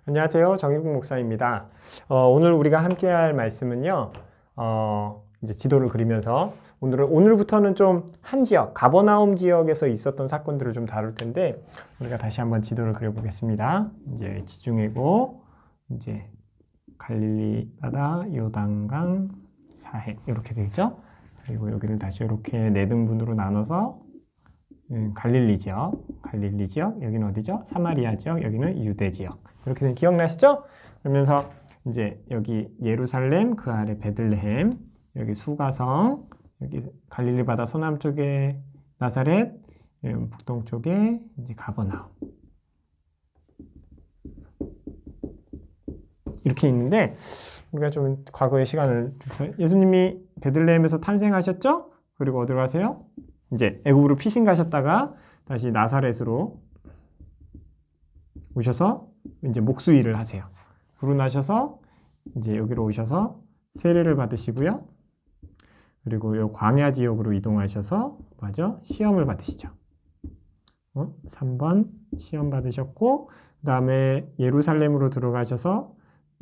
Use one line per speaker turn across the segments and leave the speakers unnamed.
안녕하세요. 정의국 목사입니다. 오늘 우리가 함께 할 말씀은요, 이제 지도를 그리면서 오늘부터는 좀 한 지역, 가버나움 지역에서 있었던 사건들을 좀 다룰 텐데, 우리가 다시 한번 지도를 그려보겠습니다. 이제 지중해고, 이제 갈릴리 바다, 요단강, 사해, 이렇게 되겠죠? 그리고 여기를 다시 이렇게 네 등분으로 나눠서 갈릴리 지역, 여기는 어디죠? 사마리아 지역, 여기는 유대 지역. 이렇게 된 기억나시죠? 그러면서 이제 여기 예루살렘, 그 아래 베들레헴, 여기 수가성, 여기 갈릴리 바다 서남쪽에 나사렛, 북동쪽에 이제 가버나움. 이렇게 있는데 우리가 좀 과거의 시간을 예수님이 베들레헴에서 탄생하셨죠? 그리고 어디로 가세요? 이제 애굽으로 피신 가셨다가 다시 나사렛으로 오셔서 이제 목수일을 하세요. 그러고 나셔서 이제 여기로 오셔서 세례를 받으시고요. 그리고 요 광야 지역으로 이동하셔서 맞아? 시험을 받으시죠. 3번 시험 받으셨고 그 다음에 예루살렘으로 들어가셔서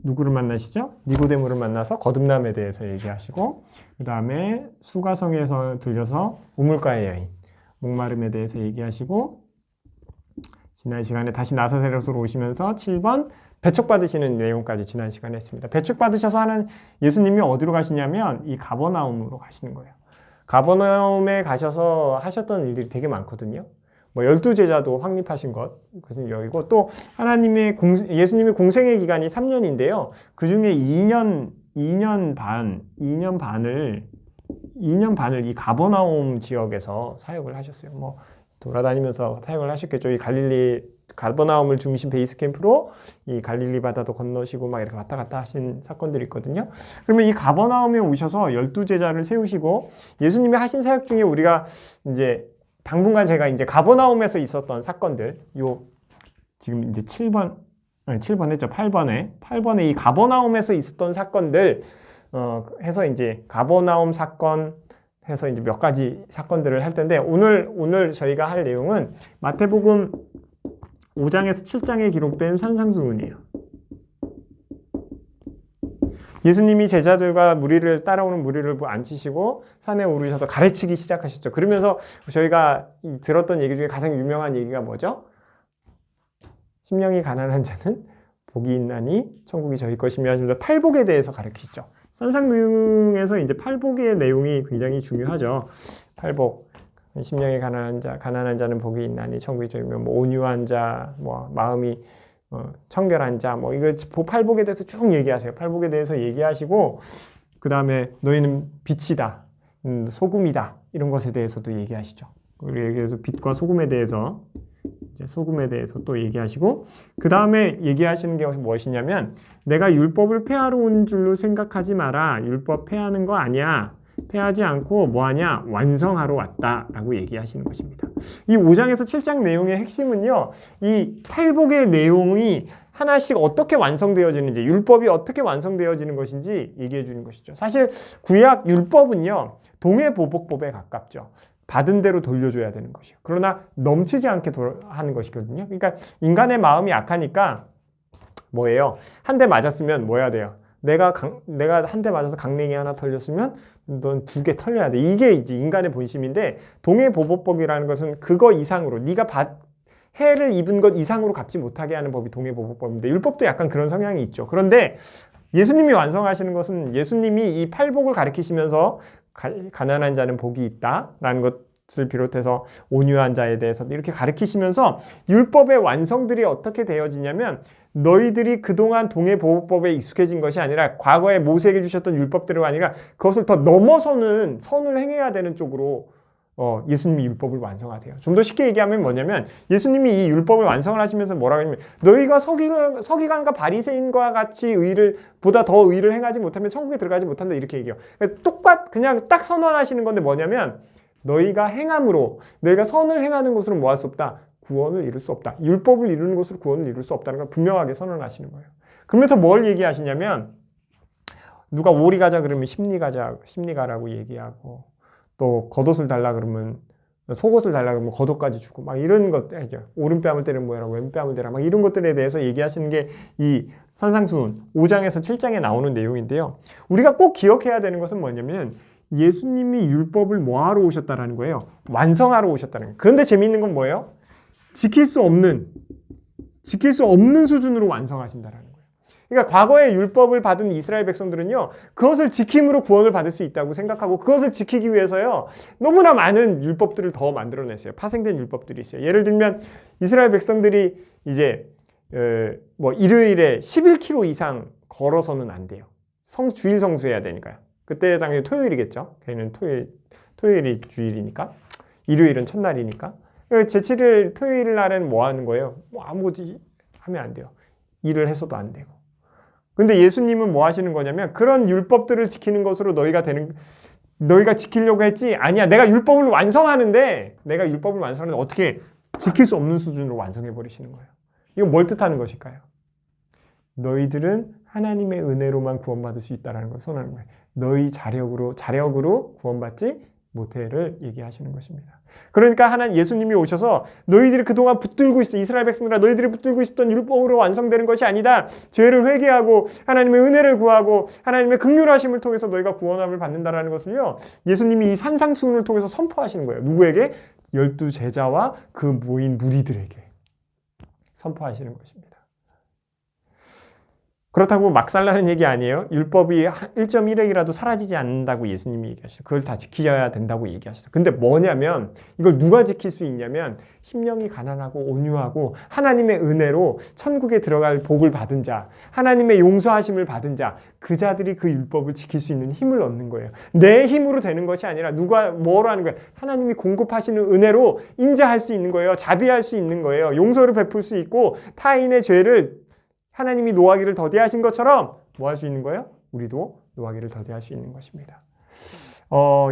누구를 만나시죠? 니고데모를 만나서 거듭남에 대해서 얘기하시고 그 다음에 수가성에서 들려서 우물가의 여인, 목마름에 대해서 얘기하시고 지난 시간에 다시 나사렛으로 오시면서 7번 배척받으시는 내용까지 지난 시간에 했습니다. 배척받으셔서 하는 예수님이 어디로 가시냐면 이 가버나움으로 가시는 거예요. 가버나움에 가셔서 하셨던 일들이 되게 많거든요. 뭐 12제자도 확립하신 것, 여기고 또 예수님의 공생의 기간이 3년인데요. 그 중에 2년 반을 이 가버나움 지역에서 사역을 하셨어요. 뭐 돌아다니면서 사역을 하셨겠죠. 이 가버나움을 중심 베이스 캠프로 이 갈릴리 바다도 건너시고 막 이렇게 왔다 갔다 하신 사건들이 있거든요. 그러면 이 가버나움에 오셔서 12제자를 세우시고 예수님이 하신 사역 중에 우리가 이제 당분간 제가 이제 가버나움에서 있었던 사건들, 지금 이제 7번 했죠. 8번에 이 가버나움에서 있었던 사건들, 해서 이제 가버나움 사건 해서 이제 몇 가지 사건들을 할 텐데, 오늘 저희가 할 내용은 마태복음 5장에서 7장에 기록된 산상수훈이에요. 예수님이 제자들과 따라오는 무리를 앉히시고 산에 오르셔서 가르치기 시작하셨죠. 그러면서 저희가 들었던 얘기 중에 가장 유명한 얘기가 뭐죠? 심령이 가난한 자는 복이 있나니 천국이 저희 것이며 하시면서 팔복에 대해서 가르치시죠. 산상수훈에서 이제 팔복의 내용이 굉장히 중요하죠. 팔복. 심령이 가난한 자는 복이 있나니 천국이 저희며 뭐 온유한 자, 뭐 마음이 청결한 자, 뭐 이거 팔복에 대해서 쭉 얘기하세요. 팔복에 대해서 얘기하시고 그 다음에 너희는 빛이다, 소금이다 이런 것에 대해서도 얘기하시죠. 그래서 빛과 소금에 대해서 또 얘기하시고 그 다음에 얘기하시는 게 무엇이냐면 내가 율법을 폐하러 온 줄로 생각하지 마라. 율법 폐하는 거 아니야. 폐하지 않고 뭐하냐? 완성하러 왔다라고 얘기하시는 것입니다. 이 5장에서 7장 내용의 핵심은요. 이 팔복의 내용이 하나씩 어떻게 완성되어지는지, 율법이 어떻게 완성되어지는 것인지 얘기해 주는 것이죠. 사실 구약 율법은요. 동해보복법에 가깝죠. 받은 대로 돌려줘야 되는 것이요. 그러나 넘치지 않게 하는 것이거든요. 그러니까 인간의 마음이 약하니까 뭐예요? 한 대 맞았으면 뭐 해야 돼요? 내가 한 대 맞아서 강냉이 하나 털렸으면 넌 2개 털려야 돼. 이게 이제 인간의 본심인데 동해보복법이라는 것은 그거 이상으로 네가 해를 입은 것 이상으로 갚지 못하게 하는 법이 동해보복법인데 율법도 약간 그런 성향이 있죠. 그런데 예수님이 완성하시는 것은 예수님이 이 팔복을 가르치시면서 가난한 자는 복이 있다라는 것을 비롯해서 온유한 자에 대해서도 이렇게 가르치시면서 율법의 완성들이 어떻게 되어지냐면 너희들이 그동안 동해보복법에 익숙해진 것이 아니라 과거에 모세에게 주셨던 율법대로가 아니라 그것을 더 넘어서는 선을 행해야 되는 쪽으로 예수님이 율법을 완성하세요. 좀 더 쉽게 얘기하면 뭐냐면 예수님이 이 율법을 완성을 하시면서 뭐라고 하냐면 너희가 서기관과 바리새인과 같이 보다 더 의를 행하지 못하면 천국에 들어가지 못한다 이렇게 얘기해요. 그냥 딱 선언하시는 건데 뭐냐면 너희가 선을 행하는 것으로 뭐 할 수 없다? 구원을 이룰 수 없다. 율법을 이루는 것으로 구원을 이룰 수 없다는 걸 분명하게 선언하시는 거예요. 그러면서 뭘 얘기하시냐면 누가 오리 가자 그러면 심리 가라고 얘기하고 또 겉옷을 달라 그러면 속옷을 달라고 하면 겉옷까지 주고 막 이런 것들, 오른뺨을 때리면 뭐라 왼뺨을 때라 막 이런 것들에 대해서 얘기하시는 게 이 산상수훈 5장에서 7장에 나오는 내용인데요. 우리가 꼭 기억해야 되는 것은 뭐냐면 예수님이 율법을 뭐하러 오셨다라는 거예요. 완성하러 오셨다는 거예요. 그런데 재미있는 건 뭐예요? 지킬 수 없는 수준으로 완성하신다라는 거예요. 그러니까 과거에 율법을 받은 이스라엘 백성들은요, 그것을 지킴으로 구원을 받을 수 있다고 생각하고 그것을 지키기 위해서요, 너무나 많은 율법들을 더 만들어냈어요. 파생된 율법들이 있어요. 예를 들면 이스라엘 백성들이 이제 뭐 일요일에 11km 이상 걸어서는 안 돼요. 주일 성수해야 되니까요. 그때 당연히 토요일이겠죠. 걔는 토요일이 주일이니까. 일요일은 첫날이니까. 제7일 토요일 날에는 뭐 하는 거예요? 뭐 아무것도 하면 안 돼요. 일을 해서도 안 되고. 근데 예수님은 뭐 하시는 거냐면 그런 율법들을 지키는 것으로 너희가 지키려고 했지? 아니야. 내가 율법을 완성하는데 어떻게 지킬 수 없는 수준으로 완성해 버리시는 거예요. 이건 뭘 뜻하는 것일까요? 너희들은 하나님의 은혜로만 구원받을 수 있다는 걸 선언하는 거예요. 너희 자력으로 구원받지 못해를 얘기하시는 것입니다. 그러니까 예수님이 오셔서 너희들이 그동안 붙들고 있어, 이스라엘 백성들아, 너희들이 붙들고 있었던 율법으로 완성되는 것이 아니다. 죄를 회개하고 하나님의 은혜를 구하고 하나님의 긍휼하심을 통해서 너희가 구원함을 받는다라는 것을요, 예수님이 이 산상수훈을 통해서 선포하시는 거예요. 누구에게? 12 제자와 그 모인 무리들에게 선포하시는 것입니다. 그렇다고 막 살라는 얘기 아니에요. 율법이 1.1핵이라도 사라지지 않는다고 예수님이 얘기하시죠. 그걸 다 지켜야 된다고 얘기하시죠. 근데 뭐냐면 이걸 누가 지킬 수 있냐면 심령이 가난하고 온유하고 하나님의 은혜로 천국에 들어갈 복을 받은 자, 하나님의 용서하심을 받은 자, 그 자들이 그 율법을 지킬 수 있는 힘을 얻는 거예요. 내 힘으로 되는 것이 아니라 누가 뭐로 하는 거예요? 하나님이 공급하시는 은혜로 인자할 수 있는 거예요. 자비할 수 있는 거예요. 용서를 베풀 수 있고 타인의 죄를 하나님이 노하기를 더디하신 것처럼 뭐 할 수 있는 거예요? 우리도 노하기를 더디할 수 있는 것입니다.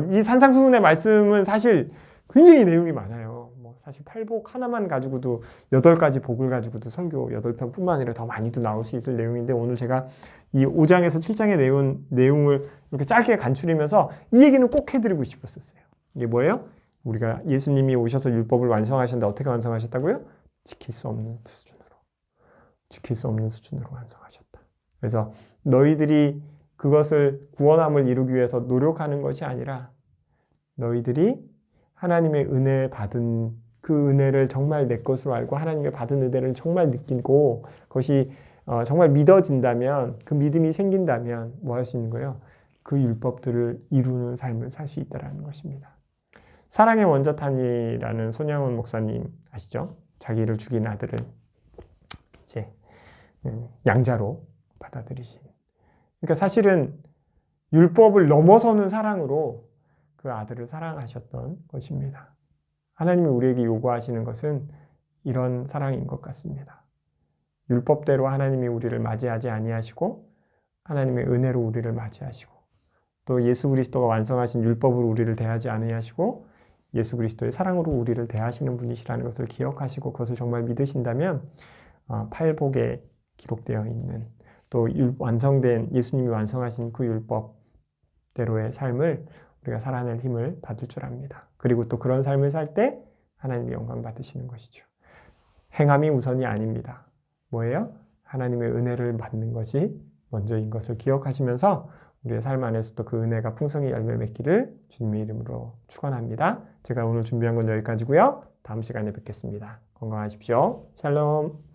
이 산상수훈의 말씀은 사실 굉장히 내용이 많아요. 뭐 사실 팔복 하나만 가지고도 8가지 복을 가지고도 설교 8편뿐만 아니라 더 많이도 나올 수 있을 내용인데, 오늘 제가 이 5장에서 7장의 내용을 이렇게 짧게 간추리면서 이 얘기는 꼭 해드리고 싶었었어요. 이게 뭐예요? 우리가 예수님이 오셔서 율법을 완성하셨는데 어떻게 완성하셨다고요? 지킬 수 없는 수준으로 완성하셨다. 그래서 너희들이 그것을 구원함을 이루기 위해서 노력하는 것이 아니라 너희들이 하나님의 은혜 받은 그 은혜를 정말 내 것으로 알고 하나님의 받은 은혜를 정말 느끼고 그것이 정말 믿어진다면, 그 믿음이 생긴다면 뭐 할 수 있는 거예요? 그 율법들을 이루는 삶을 살 수 있다는 것입니다. 사랑의 원자탄이라는 손양훈 목사님 아시죠? 자기를 죽인 아들을 이제 양자로 받아들이신. 그러니까 사실은 율법을 넘어서는 사랑으로 그 아들을 사랑하셨던 것입니다. 하나님이 우리에게 요구하시는 것은 이런 사랑인 것 같습니다. 율법대로 하나님이 우리를 맞이하지 아니하시고 하나님의 은혜로 우리를 맞이하시고 또 예수 그리스도가 완성하신 율법으로 우리를 대하지 아니하시고 예수 그리스도의 사랑으로 우리를 대하시는 분이시라는 것을 기억하시고 그것을 정말 믿으신다면 팔복에 기록되어 있는 또 완성된 예수님이 완성하신 그 율법대로의 삶을 우리가 살아낼 힘을 받을 줄 압니다. 그리고 또 그런 삶을 살 때 하나님이 영광 받으시는 것이죠. 행함이 우선이 아닙니다. 뭐예요? 하나님의 은혜를 받는 것이 먼저인 것을 기억하시면서 우리의 삶 안에서도 그 은혜가 풍성히 열매 맺기를 주님의 이름으로 축원합니다. 제가 오늘 준비한 건 여기까지고요. 다음 시간에 뵙겠습니다. 건강하십시오. 샬롬.